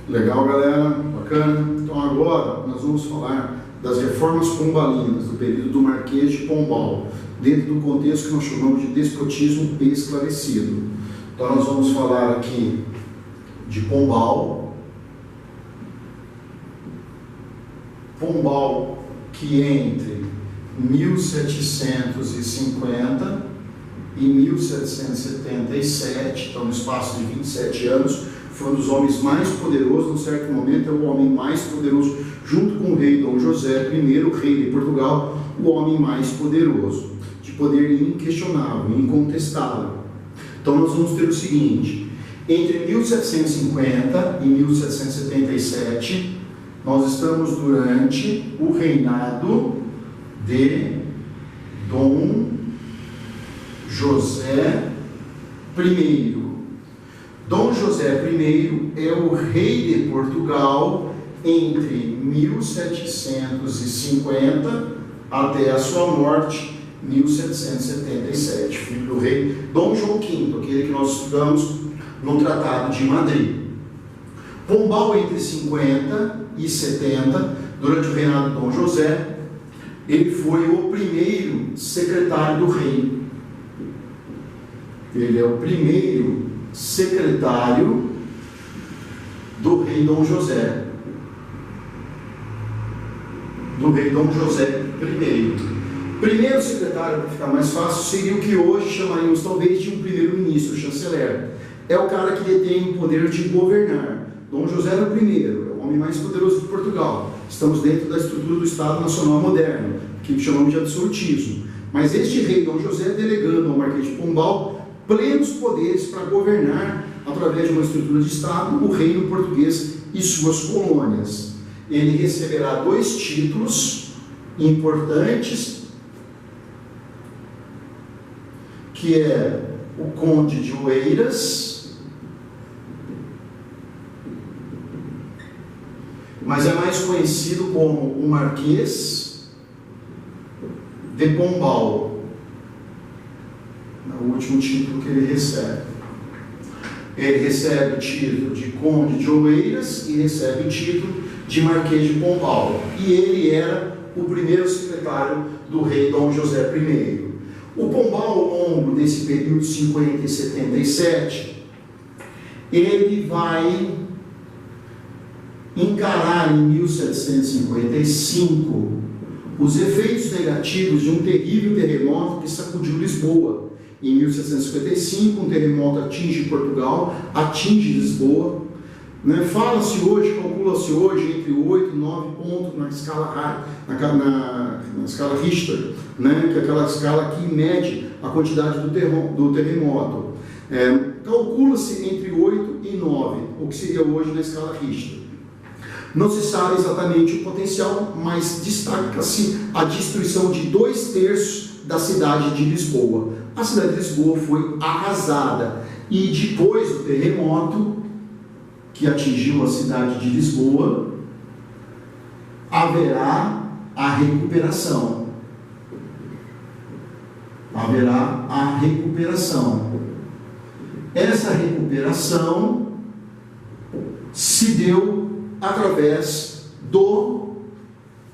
Legal, galera? Bacana? Então agora nós vamos falar das reformas pombalinas do período do Marquês de Pombal, dentro do contexto que nós chamamos de despotismo esclarecido. Então nós vamos falar aqui de Pombal. Pombal que entre 1750 e 1777, então no espaço de 27 anos, foi um dos homens mais poderosos. Num certo momento é o homem mais poderoso, junto com o rei Dom José I, o rei de Portugal, o homem mais poderoso, de poder inquestionável, incontestável. Então nós vamos ter o seguinte: entre 1750 e 1777, nós estamos durante o reinado de Dom José I. Dom José I é o rei de Portugal entre 1750 até a sua morte, 1777, filho do rei Dom João V, aquele que nós estudamos no Tratado de Madrid. Pombal entre 50 e 70, durante o reinado de Dom José, ele foi o primeiro secretário do rei. Ele é o primeiro secretário do rei Dom José. Do rei Dom José I. Primeiro secretário, para ficar mais fácil, seria o que hoje chamaríamos talvez de um primeiro-ministro, chanceler. É o cara que detém o poder de governar. Dom José era o primeiro, é o homem mais poderoso de Portugal. Estamos dentro da estrutura do Estado Nacional moderno, que chamamos de absolutismo. Mas este rei Dom José, delegando ao Marquês de Pombal plenos poderes para governar, através de uma estrutura de Estado, o reino português e suas colônias. Ele receberá dois títulos importantes, que é o Conde de Oeiras, mas é mais conhecido como o Marquês de Pombal. É o último título que ele recebe. Ele recebe o título de Conde de Oeiras e recebe o título de Marquês de Pombal. E ele era o primeiro secretário do rei Dom José I. O Pombal, ao longo desse período 50 e 77, ele vai encarar em 1755 os efeitos negativos de um terrível terremoto que sacudiu Lisboa. Em 1755, um terremoto atinge Portugal, atinge Lisboa. Fala-se hoje, calcula-se hoje entre 8 e 9 pontos na escala Richter, que é aquela escala que mede a quantidade do terremoto. Calcula-se entre 8 e 9, o que seria hoje na escala Richter. Não se sabe exatamente o potencial, mas destaca-se a destruição de 2/3 da cidade de Lisboa. A cidade de Lisboa foi arrasada, e depois do terremoto que atingiu a cidade de Lisboa, haverá a recuperação. Haverá a recuperação. Essa recuperação se deu através do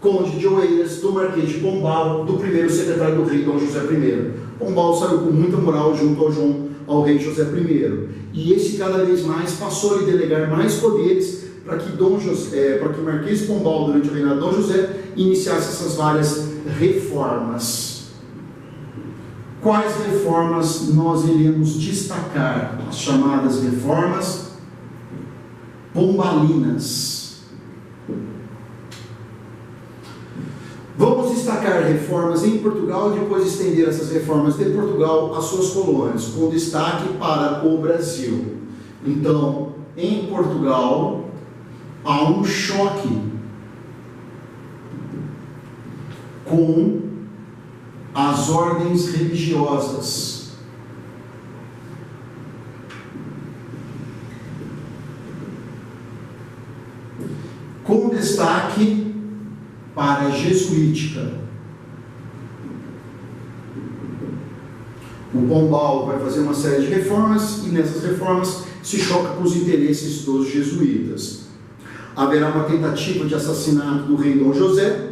Conde de Oeiras, do Marquês de Pombal, do primeiro secretário do rei Dom José I. Pombal saiu com muita moral junto ao rei José I. E esse cada vez mais passou a lhe delegar mais poderes para que Marquês de Pombal, durante o reinado de Dom José, iniciasse essas várias reformas. Quais reformas nós iremos destacar? As chamadas reformas pombalinas. Vamos destacar reformas em Portugal e depois estender essas reformas de Portugal às suas colônias, com destaque para o Brasil. Então, em Portugal, há um choque com as ordens religiosas. Com destaque para a jesuítica. O Pombal vai fazer uma série de reformas, e nessas reformas se choca com os interesses dos jesuítas. haverá uma tentativa de assassinato do rei Dom José,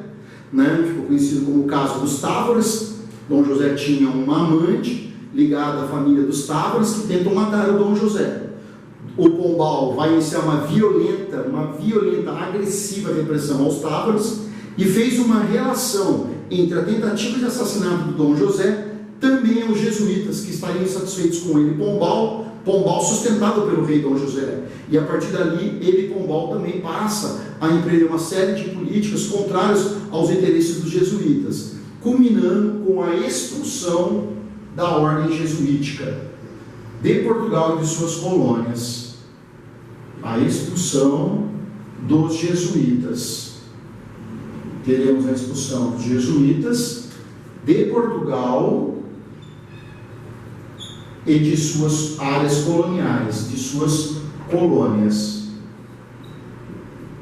né? Ficou conhecido como o caso dos Távoras. Dom José tinha uma amante ligada à família dos Távoras que tentam matar o Dom José. O Pombal vai iniciar uma violenta, agressiva repressão aos Távoras e fez uma relação entre a tentativa de assassinato do Dom José também aos jesuítas que estariam insatisfeitos com ele, Pombal sustentado pelo rei Dom José. E a partir dali, ele, Pombal, também passa a empreender uma série de políticas contrárias aos interesses dos jesuítas, culminando com a expulsão da ordem jesuítica de Portugal e de suas colônias. A expulsão dos jesuítas. Teremos a expulsão dos jesuítas de Portugal e de suas áreas coloniais, de suas colônias,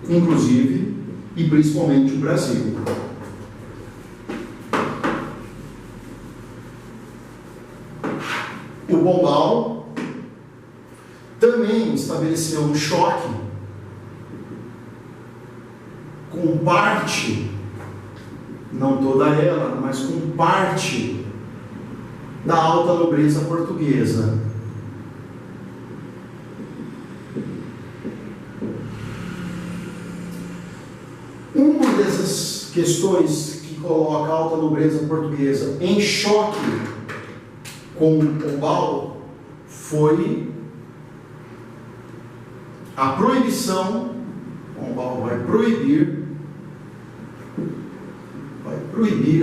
inclusive e principalmente o Brasil. O Pombal também estabeleceu um choque com parte, não toda ela, mas com parte da alta nobreza portuguesa. Uma dessas questões que coloca a alta nobreza portuguesa em choque com o Pombal foi a proibição. Pombal vai proibir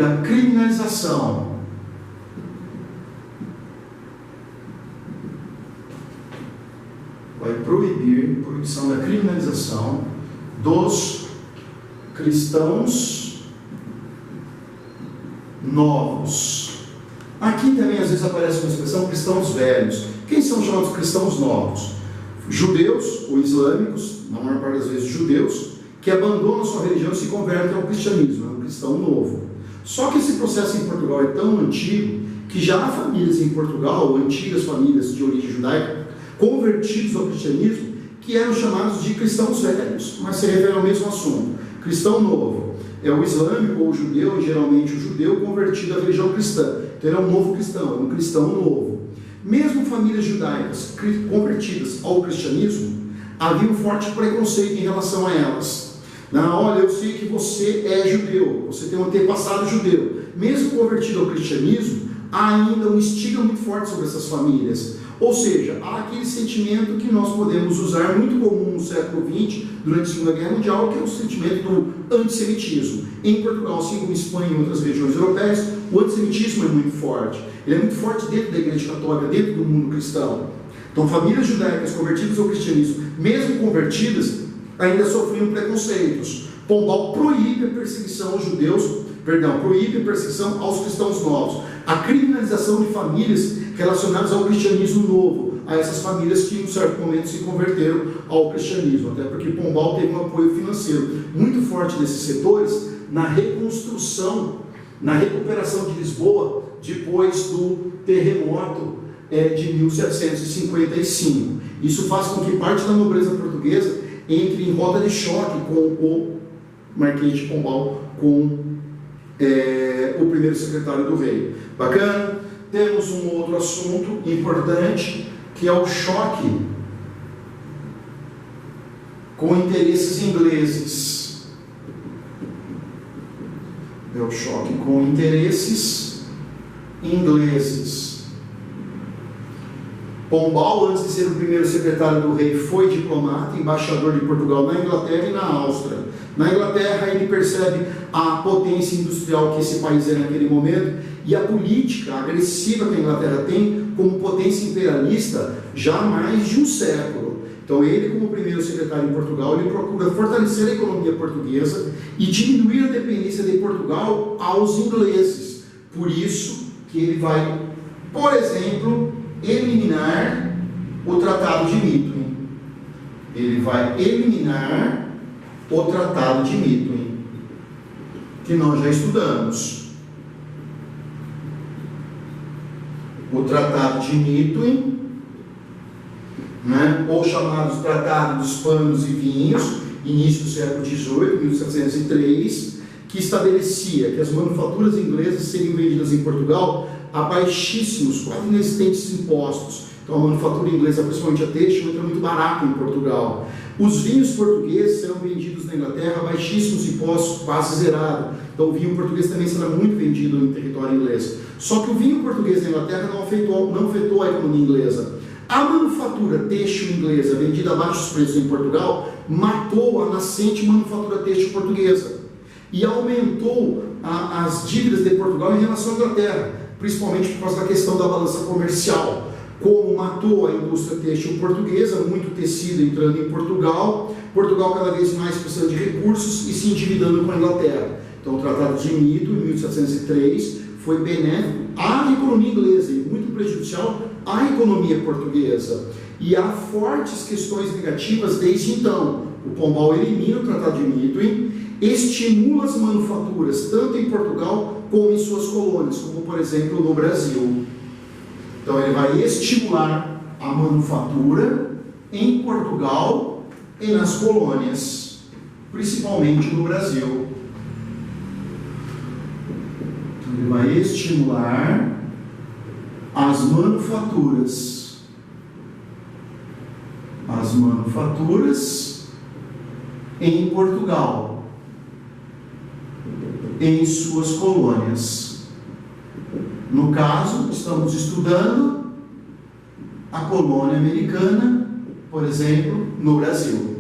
a criminalização proibição da criminalização dos cristãos novos. Aqui também às vezes aparece uma expressão cristãos velhos. Quem são chamados cristãos novos? Judeus ou islâmicos, na maior parte das vezes judeus, que abandonam sua religião e se convertem ao cristianismo, é um cristão novo. Só que esse processo em Portugal é tão antigo que já há famílias em Portugal, antigas famílias de origem judaica, convertidos ao cristianismo, que eram chamados de cristãos velhos, mas se refere ao mesmo assunto. Cristão novo é o islâmico ou o judeu, geralmente o judeu convertido à religião cristã. Então ele é um novo cristão, é um cristão novo. Mesmo famílias judaicas convertidas ao cristianismo, havia um forte preconceito em relação a elas. Não, olha, eu sei que você é judeu, você tem um antepassado judeu. Mesmo convertido ao cristianismo, há ainda um estigma muito forte sobre essas famílias. Ou seja, há aquele sentimento que nós podemos usar, muito comum no século XX, durante a Segunda Guerra Mundial, que é o sentimento do antissemitismo. Em Portugal, assim como em Espanha e em outras regiões europeias, o antissemitismo é muito forte. Ele é muito forte dentro da Igreja Católica, dentro do mundo cristão. Então, famílias judaicas convertidas ao cristianismo, mesmo convertidas, ainda sofriam preconceitos. Pombal proíbe a perseguição aos judeus, proíbe a perseguição aos cristãos novos. A criminalização de famílias relacionadas ao cristianismo novo, a essas famílias que em um certo momento se converteram ao cristianismo, até porque Pombal teve um apoio financeiro muito forte desses setores na reconstrução, na recuperação de Lisboa depois do terremoto de 1755. Isso faz com que parte da nobreza portuguesa entre em rota de choque com o Marquês de Pombal, com o primeiro secretário do rei. Bacana? Temos um outro assunto importante, que é o choque com interesses ingleses. É o choque com interesses ingleses. Pombal, antes de ser o primeiro secretário do rei, foi diplomata, embaixador de Portugal na Inglaterra e na Áustria. Na Inglaterra, ele percebe a potência industrial que esse país é naquele momento e a política agressiva que a Inglaterra tem como potência imperialista já há mais de um século. Então, ele, como primeiro secretário em Portugal, ele procura fortalecer a economia portuguesa e diminuir a dependência de Portugal aos ingleses. Por isso que ele vai, por exemplo, eliminar o Tratado de Methuen. Ele vai eliminar o Tratado de Methuen, que nós já estudamos. O Tratado de Methuen, ou chamados Tratado dos Panos e Vinhos, início do século XVIII, 1703, que estabelecia que as manufaturas inglesas seriam vendidas em Portugal a baixíssimos, quase inexistentes impostos. Então a manufatura inglesa, principalmente a têxtil, entra muito barato em Portugal. Os vinhos portugueses serão vendidos na Inglaterra a baixíssimos impostos, quase zerado. Então o vinho português também será muito vendido no território inglês. Só que o vinho português na Inglaterra não afetou a economia inglesa. A manufatura têxtil inglesa vendida a baixos preços em Portugal matou a nascente manufatura têxtil portuguesa e aumentou as dívidas de Portugal em relação à Inglaterra, principalmente por causa da questão da balança comercial. Como matou a indústria têxtil portuguesa, muito tecido entrando em Portugal cada vez mais precisando de recursos e se endividando com a Inglaterra. Então o Tratado de Mito, em 1703, foi benéfico à economia inglesa e muito prejudicial à economia portuguesa. E há fortes questões negativas desde então. O Pombal elimina o Tratado de Mito, estimula as manufaturas, tanto em Portugal como em suas colônias, como por exemplo no Brasil. Então ele vai estimular a manufatura em Portugal e nas colônias, principalmente no Brasil. Então ele vai estimular as manufaturas em Portugal, em suas colônias. No caso, estamos estudando a colônia americana, por exemplo, no Brasil.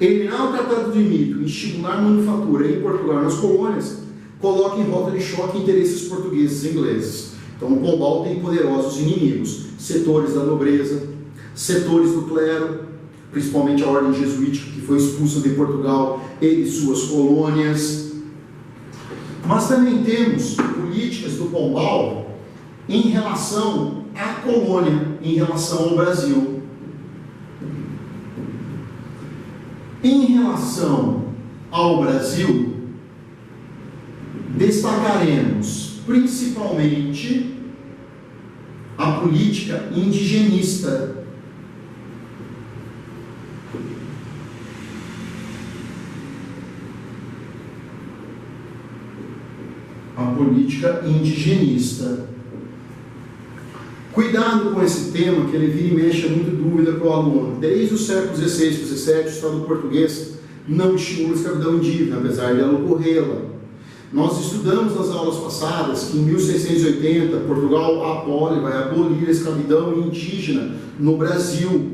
Eliminar o Tratado de Mito e estimular a manufatura em Portugal e nas colônias coloca em rota de choque interesses portugueses e ingleses. Então, o Pombal tem poderosos inimigos, setores da nobreza, setores do clero, principalmente a ordem jesuítica que foi expulsa de Portugal e de suas colônias. Mas também temos políticas do Pombal em relação à colônia, em relação ao Brasil. Em relação ao Brasil, destacaremos principalmente a política indigenista. Política indigenista. Cuidado com esse tema, que ele vira e mexe muito dúvida para o aluno. Desde o século XVI e XVII, o Estado português não estimula a escravidão indígena, apesar de ela ocorrê-la. Nós estudamos nas aulas passadas que em 1680 Portugal vai abolir a escravidão indígena no Brasil.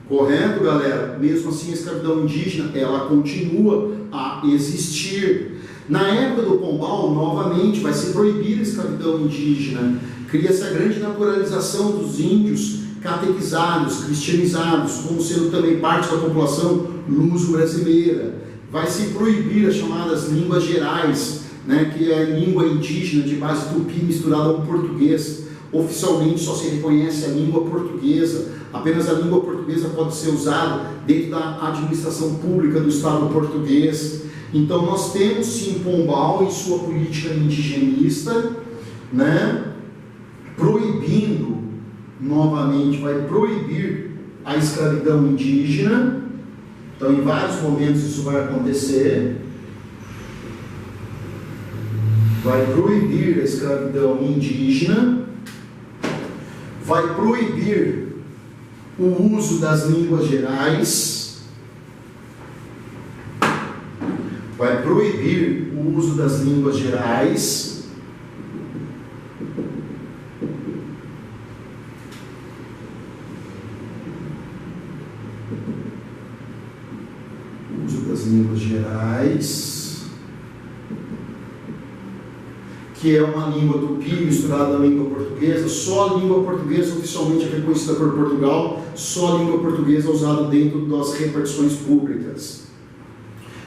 Correto, galera? Mesmo assim, a escravidão indígena ela continua a existir. Na época do Pombal, novamente, vai se proibir a escravidão indígena. Cria-se a grande naturalização dos índios catequizados, cristianizados, como sendo também parte da população luso-brasileira. Vai se proibir as chamadas línguas gerais, que é a língua indígena de base tupi misturada ao português. Oficialmente só se reconhece a língua portuguesa. Apenas a língua portuguesa pode ser usada dentro da administração pública do Estado português. Então nós temos sim Pombal em sua política indigenista, proibindo, novamente, vai proibir a escravidão indígena. Então em vários momentos isso vai acontecer. Vai proibir a escravidão indígena, vai proibir o uso das línguas gerais, vai proibir o uso das línguas gerais, que é uma língua tupi misturada à língua portuguesa. Só a língua portuguesa oficialmente é reconhecida por Portugal, só a língua portuguesa é usada dentro das repartições públicas.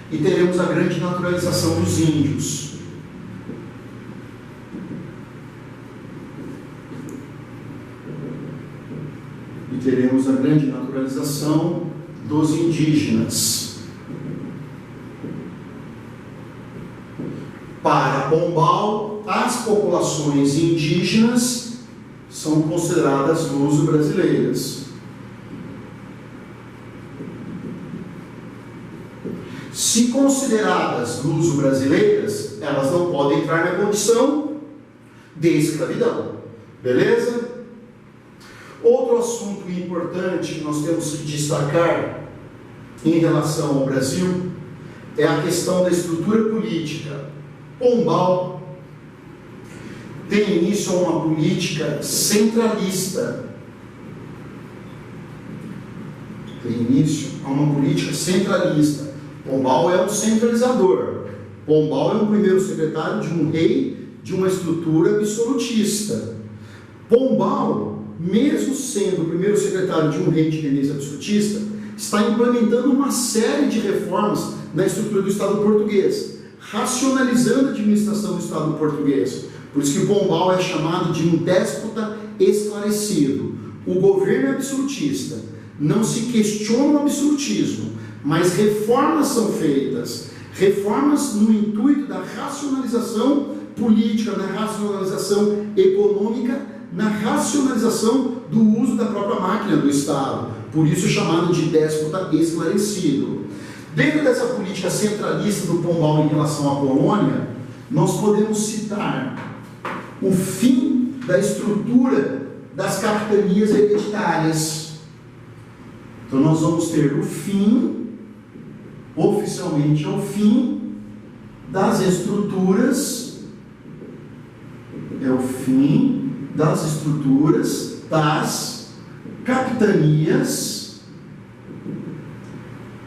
E teremos a grande naturalização dos índios. E teremos a grande naturalização dos indígenas. Para Pombal, as populações indígenas são consideradas luso-brasileiras. Se consideradas luso-brasileiras, elas não podem entrar na condição de escravidão. Beleza? Outro assunto importante que nós temos que destacar em relação ao Brasil é a questão da estrutura política. Pombal tem início a uma política centralista. Pombal é um centralizador. Pombal é o primeiro secretário de um rei de uma estrutura absolutista. Pombal, mesmo sendo o primeiro secretário de um rei de tendência absolutista, está implementando uma série de reformas na estrutura do Estado português, racionalizando a administração do Estado português. Por isso que Pombal é chamado de um déspota esclarecido. O governo é absolutista, não se questiona o absolutismo, mas reformas são feitas, reformas no intuito da racionalização política, na racionalização econômica, na racionalização do uso da própria máquina do Estado. Por isso chamado de déspota esclarecido. Dentro dessa política centralista do Pombal em relação à colônia, nós podemos citar o fim da estrutura das capitanias hereditárias. Então nós vamos ter o fim, oficialmente é o fim das estruturas, das capitanias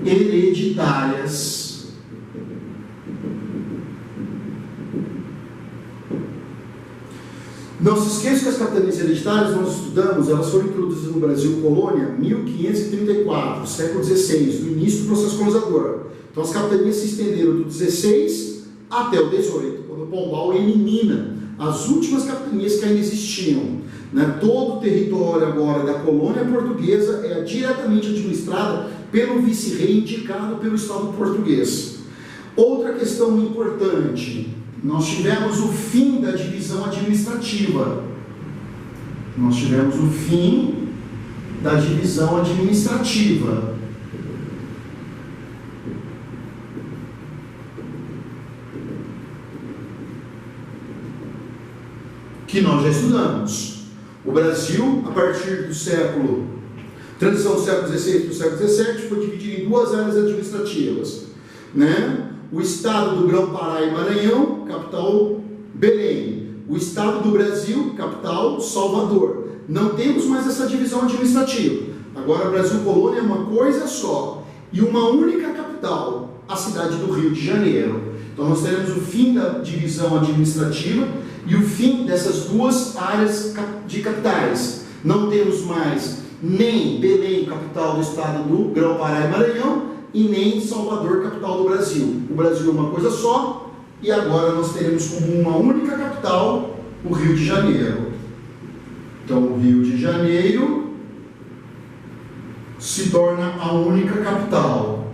hereditárias. Não se esqueça que as capitanias hereditárias, nós estudamos, elas foram introduzidas no Brasil colônia em 1534, século XVI, no início do processo colonizador. Então as capitanias se estenderam do 16 até o 18, quando o Pombal elimina as últimas capitanias que ainda existiam. Todo o território agora da colônia portuguesa é diretamente administrado pelo vice-rei indicado pelo Estado português. Outra questão importante, nós tivemos o fim da divisão administrativa. Que nós já estudamos. O Brasil, a partir do transição do século XVI para o século XVII, foi dividido em duas áreas administrativas. O Estado do Grão-Pará e Maranhão, capital Belém. O Estado do Brasil, capital Salvador. Não temos mais essa divisão administrativa. Agora, Brasil colônia é uma coisa só. E uma única capital, a cidade do Rio de Janeiro. Então nós teremos o fim da divisão administrativa e o fim dessas duas áreas de capitais. Não temos mais nem Belém, capital do estado do Grão-Pará e Maranhão, e nem Salvador, capital do Brasil. O Brasil é uma coisa só, e agora nós teremos como uma única capital o Rio de Janeiro. Então o Rio de Janeiro se torna a única capital.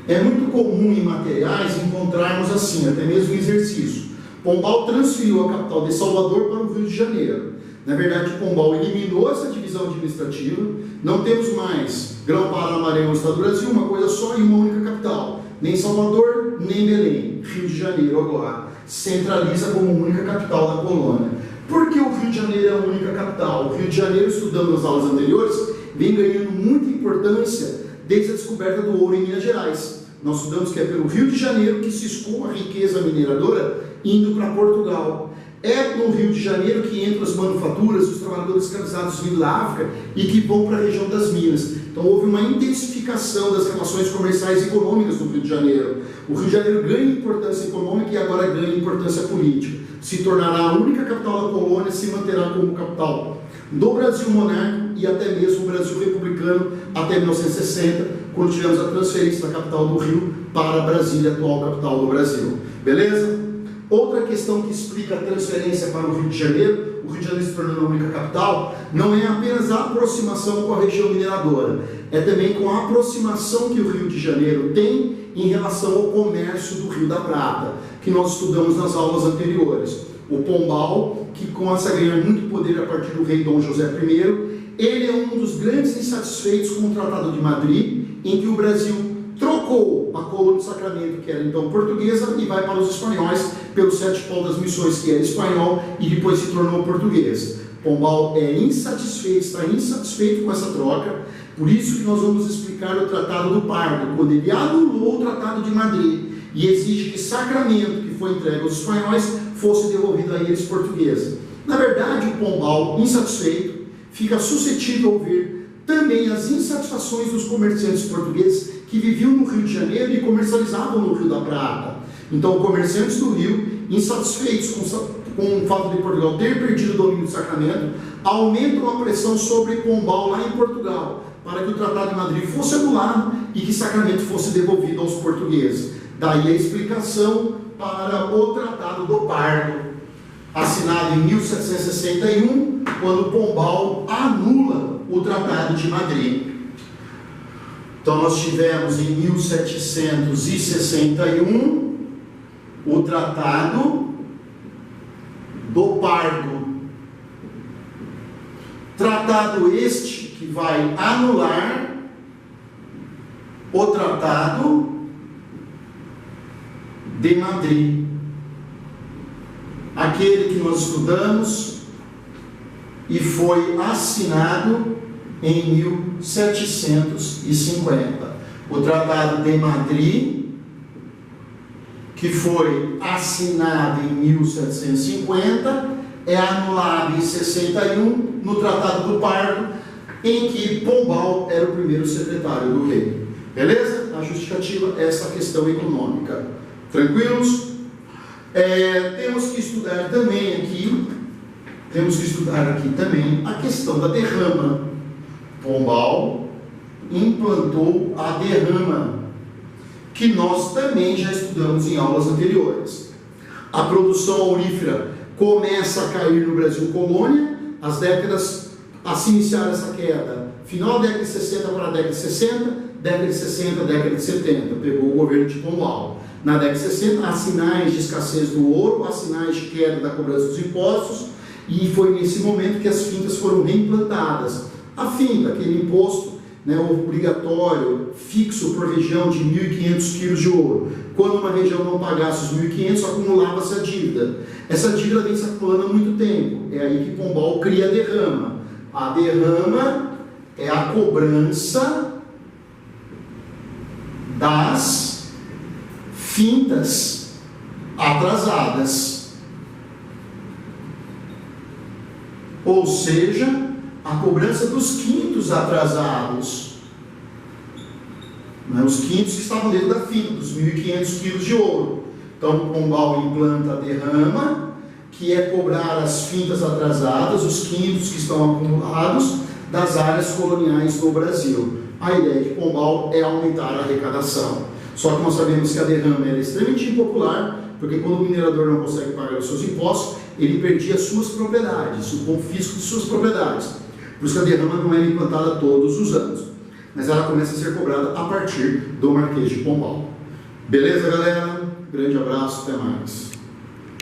É muito comum em materiais encontrarmos assim, até mesmo em exercício. Pombal transferiu a capital de Salvador para o Rio de Janeiro. Na verdade, Pombal eliminou essa divisão administrativa. Não temos mais Grão-Pará, Maranhão, Estado do Brasil, uma coisa só e uma única capital. Nem Salvador, nem Belém. Rio de Janeiro agora centraliza como única capital da colônia. Por que o Rio de Janeiro é a única capital? O Rio de Janeiro, estudando nas aulas anteriores, vem ganhando muita importância desde a descoberta do ouro em Minas Gerais. Nós estudamos que é pelo Rio de Janeiro que se escoa a riqueza mineradora indo para Portugal. É no Rio de Janeiro que entram as manufaturas, os trabalhadores escravizados vindo da África e que vão para a região das Minas. Então houve uma intensificação das relações comerciais e econômicas no Rio de Janeiro. O Rio de Janeiro ganha importância econômica e agora ganha importância política. Se tornará a única capital da colônia, se manterá como capital do Brasil monárquico e até mesmo o Brasil republicano até 1960, quando tivemos a transferência da capital do Rio para Brasília, atual capital do Brasil. Beleza? Outra questão que explica a transferência para o Rio de Janeiro, o Rio de Janeiro se tornando a única capital, não é apenas a aproximação com a região mineradora, é também com a aproximação que o Rio de Janeiro tem em relação ao comércio do Rio da Prata, que nós estudamos nas aulas anteriores. O Pombal, que começa a ganhar muito poder a partir do rei Dom José I, ele é um dos grandes insatisfeitos com o Tratado de Madrid, em que o Brasil trocou a colônia de Sacramento, que era então portuguesa, e vai para os espanhóis, pelos 7 polos das missões, que era espanhol, e depois se tornou português. Pombal é insatisfeito, está insatisfeito com essa troca, por isso que nós vamos explicar o Tratado do Pardo, quando ele anulou o Tratado de Madrid, e exige que Sacramento, que foi entregue aos espanhóis, fosse devolvido a eles portugueses. Na verdade, o Pombal, insatisfeito, fica suscetível a ouvir também as insatisfações dos comerciantes portugueses que viviam no Rio de Janeiro e comercializavam no Rio da Prata. Então, comerciantes do Rio, insatisfeitos com o fato de Portugal ter perdido o domínio do Sacramento, aumentam a pressão sobre Pombal lá em Portugal, para que o Tratado de Madrid fosse anulado e que Sacramento fosse devolvido aos portugueses. Daí a explicação para o Tratado do Pardo, assinado em 1761, quando Pombal anula o Tratado de Madrid. Então nós tivemos em 1761 o Tratado do Pardo. Tratado este que vai anular o Tratado de Madrid, aquele que nós estudamos e foi assinado em 1750. O Tratado de Madrid, que foi assinado em 1750, é anulado em 61 no Tratado do Pardo, em que Pombal era o primeiro secretário do rei. Beleza? A justificativa é essa questão econômica. Tranquilos? Temos que estudar aqui também a questão da derrama. Pombal implantou a derrama, que nós também já estudamos em aulas anteriores. A produção aurífera começa a cair no Brasil colônia, as décadas a se iniciar essa queda, final da década de 60 para a década de 60, década de 60, década de 70, pegou o governo de Pombal. Na década de 60, há sinais de escassez do ouro, há sinais de queda da cobrança dos impostos, e foi nesse momento que as fintas foram reimplantadas. A finta, aquele imposto, né, obrigatório, fixo por região de 1.500 quilos de ouro. Quando uma região não pagasse os 1.500, acumulava-se a dívida. Essa dívida vem se acumulando há muito tempo. É aí que Pombal cria a derrama. A derrama é a cobrança das fintas atrasadas. Ou seja, a cobrança dos quintos atrasados. Os quintos que estavam dentro da finta, dos 1.500 quilos de ouro. Então, Pombal implanta a derrama, que é cobrar as fintas atrasadas, os quintos que estão acumulados das áreas coloniais no Brasil. A ideia de Pombal é aumentar a arrecadação. Só que nós sabemos que a derrama é extremamente impopular, porque quando o minerador não consegue pagar os seus impostos, ele perdia as suas propriedades, o confisco de suas propriedades. Por isso que a derrama não era implantada todos os anos, mas ela começa a ser cobrada a partir do Marquês de Pombal. Beleza, galera? Grande abraço, até mais.